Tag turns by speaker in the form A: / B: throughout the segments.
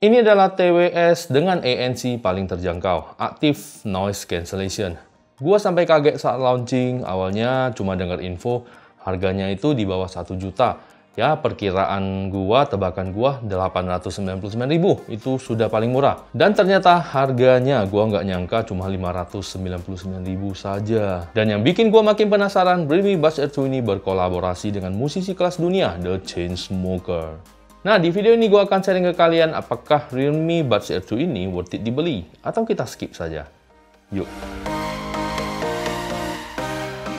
A: Ini adalah TWS dengan ANC paling terjangkau, Active Noise Cancellation. Gua sampai kaget saat launching, awalnya cuma dengar info harganya itu di bawah 1 juta. Ya, perkiraan gua, tebakan gua 899.000, itu sudah paling murah. Dan ternyata harganya gua nggak nyangka cuma 599.000 saja. Dan yang bikin gua makin penasaran, Realme Buds Air 2 ini berkolaborasi dengan musisi kelas dunia, The Chainsmokers. Nah, di video ini gue akan sharing ke kalian apakah Realme Buds Air 2 ini worth it dibeli atau kita skip saja. Yuk.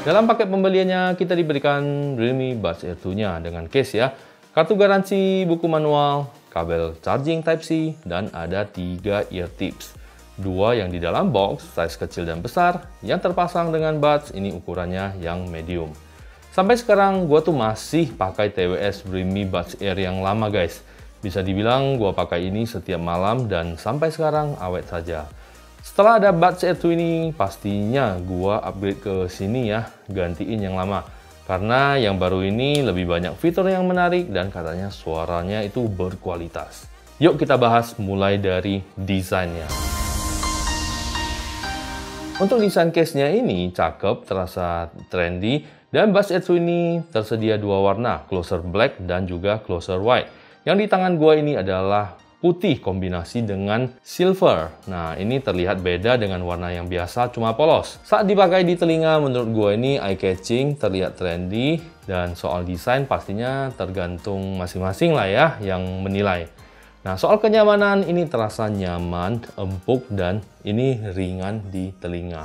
A: Dalam paket pembeliannya kita diberikan Realme Buds Air 2-nya dengan case ya, kartu garansi, buku manual, kabel charging Type-C, dan ada 3 ear tips. 2 yang di dalam box, size kecil dan besar, yang terpasang dengan buds ini ukurannya yang medium. Sampai sekarang gue tuh masih pakai TWS Realme Buds Air yang lama guys. Bisa dibilang gue pakai ini setiap malam dan sampai sekarang awet saja. Setelah ada Buds Air 2 ini, pastinya gue upgrade ke sini ya, gantiin yang lama. Karena yang baru ini lebih banyak fitur yang menarik dan katanya suaranya itu berkualitas. Yuk kita bahas mulai dari desainnya. Untuk desain case-nya ini cakep, terasa trendy, dan Buds Air 2 ini tersedia 2 warna, closer black dan juga closer white. Yang di tangan gua ini adalah putih kombinasi dengan silver. Nah, ini terlihat beda dengan warna yang biasa, cuma polos. Saat dipakai di telinga, menurut gua ini eye-catching, terlihat trendy, dan soal desain pastinya tergantung masing-masing lah ya yang menilai. Nah, soal kenyamanan ini terasa nyaman, empuk, dan ini ringan di telinga.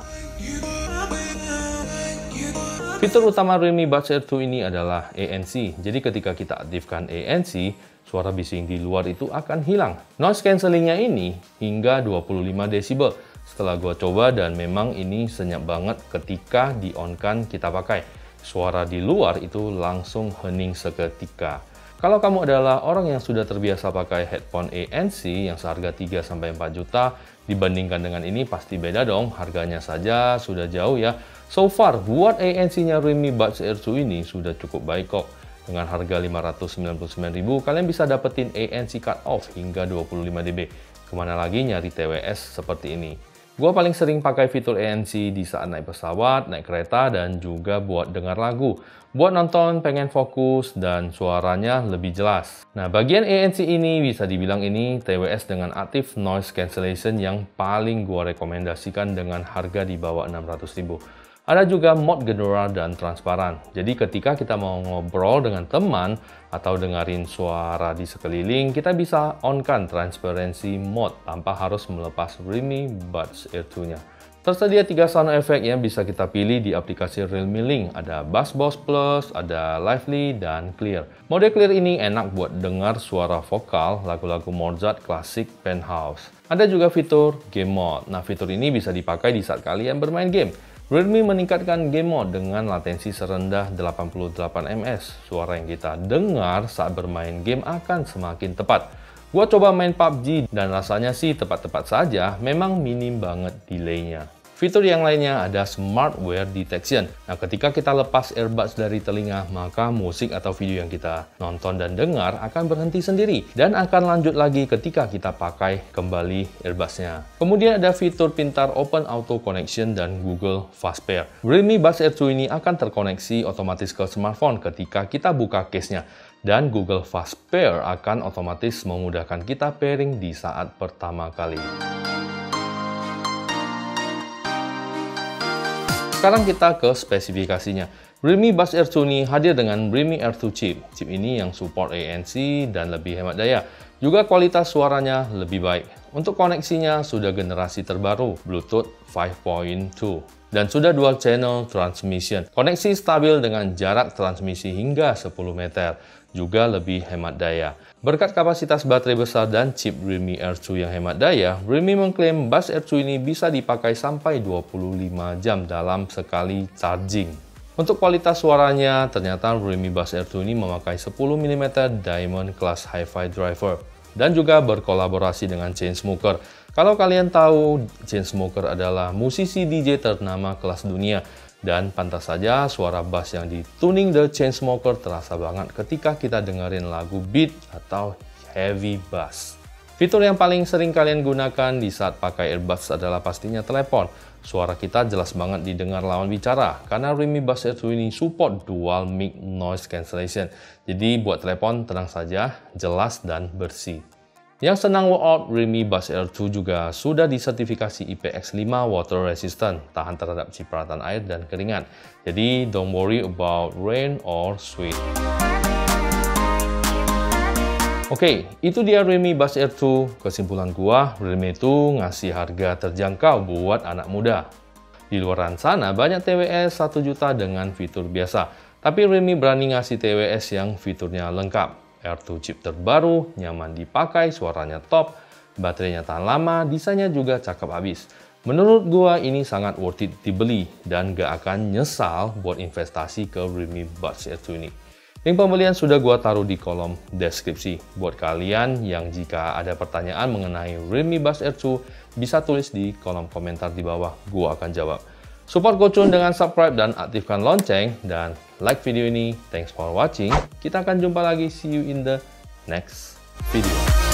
A: Fitur utama Realme Buds Air 2 ini adalah ANC. Jadi ketika kita aktifkan ANC, suara bising di luar itu akan hilang. Noise cancellingnya ini hingga 25 desibel. Setelah gua coba dan memang ini senyap banget ketika di-on-kan kita pakai. Suara di luar itu langsung hening seketika. Kalau kamu adalah orang yang sudah terbiasa pakai headphone ANC yang seharga 3-4 juta, dibandingkan dengan ini pasti beda dong, harganya saja sudah jauh ya. So far, buat ANC-nya Realme Buds Air 2 ini sudah cukup baik kok. Dengan harga 599.000, kalian bisa dapetin ANC cut off hingga 25 dB. Kemana lagi nyari TWS seperti ini? Gua paling sering pakai fitur ANC di saat naik pesawat, naik kereta, dan juga buat dengar lagu. Buat nonton, pengen fokus, dan suaranya lebih jelas. Nah, bagian ANC ini bisa dibilang ini TWS dengan Active Noise Cancellation yang paling gua rekomendasikan dengan harga di bawah 600.000. Ada juga mode general dan transparan. Jadi ketika kita mau ngobrol dengan teman atau dengerin suara di sekeliling, kita bisa on-kan transparency mode tanpa harus melepas Realme Buds Air 2-nya. Tersedia 3 sound effect yang bisa kita pilih di aplikasi Realme Link. Ada Bass Boss Plus, ada Lively, dan Clear. Mode Clear ini enak buat dengar suara vokal, lagu-lagu Mozart, klasik, Penthouse. Ada juga fitur Game Mode. Nah, fitur ini bisa dipakai di saat kalian bermain game. Realme meningkatkan game mode dengan latensi serendah 88 ms. Suara yang kita dengar saat bermain game akan semakin tepat. Gua coba main PUBG dan rasanya sih tepat-tepat saja, memang minim banget delaynya. Fitur yang lainnya ada Smart Wear Detection. Nah, ketika kita lepas earbuds dari telinga, maka musik atau video yang kita nonton dan dengar akan berhenti sendiri dan akan lanjut lagi ketika kita pakai kembali earbudsnya. Kemudian ada fitur pintar Open Auto Connection dan Google Fast Pair. Realme Buds Air 2 ini akan terkoneksi otomatis ke smartphone ketika kita buka case-nya. Dan Google Fast Pair akan otomatis memudahkan kita pairing di saat pertama kali. Sekarang kita ke spesifikasinya. Realme Buds Air 2 ini hadir dengan Realme Air 2 chip. Chip ini yang support ANC dan lebih hemat daya. Juga kualitas suaranya lebih baik. Untuk koneksinya sudah generasi terbaru, Bluetooth 5.2. Dan sudah dual channel transmission. Koneksi stabil dengan jarak transmisi hingga 10 meter. Juga lebih hemat daya. Berkat kapasitas baterai besar dan chip Realme Air 2 yang hemat daya, Realme mengklaim Buds Air 2 ini bisa dipakai sampai 25 jam dalam sekali charging. Untuk kualitas suaranya, ternyata Realme Buds Air 2 ini memakai 10 mm Diamond Class Hi-Fi driver dan juga berkolaborasi dengan Chainsmokers. Kalau kalian tahu, Chainsmokers adalah musisi DJ ternama kelas dunia. Dan pantas saja suara bass yang dituning The Chainsmokers terasa banget ketika kita dengerin lagu beat atau heavy bass. Fitur yang paling sering kalian gunakan di saat pakai earbuds adalah pastinya telepon. Suara kita jelas banget didengar lawan bicara, karena Realme Buds Air 2 ini support Dual Mic Noise Cancellation. Jadi buat telepon tenang saja, jelas dan bersih. Yang senang workout, Realme Buds Air 2 juga sudah disertifikasi IPX5 water resistant, tahan terhadap cipratan air dan keringat. Jadi don't worry about rain or sweat. Oke, itu dia Realme Buds Air 2. Kesimpulan gua, Realme itu ngasih harga terjangkau buat anak muda. Di luar sana banyak TWS 1 juta dengan fitur biasa, tapi Realme berani ngasih TWS yang fiturnya lengkap. Air 2 chip terbaru, nyaman dipakai, suaranya top, baterainya tahan lama, desainnya juga cakep abis. Menurut gua ini sangat worth it dibeli dan gak akan nyesal buat investasi ke Realme Buds Air 2 ini. Link pembelian sudah gua taruh di kolom deskripsi. Buat kalian yang jika ada pertanyaan mengenai Realme Buds Air 2, bisa tulis di kolom komentar di bawah, gua akan jawab. Support Gocun dengan subscribe dan aktifkan lonceng, dan like video ini. Thanks for watching. Kita akan jumpa lagi, see you in the next video.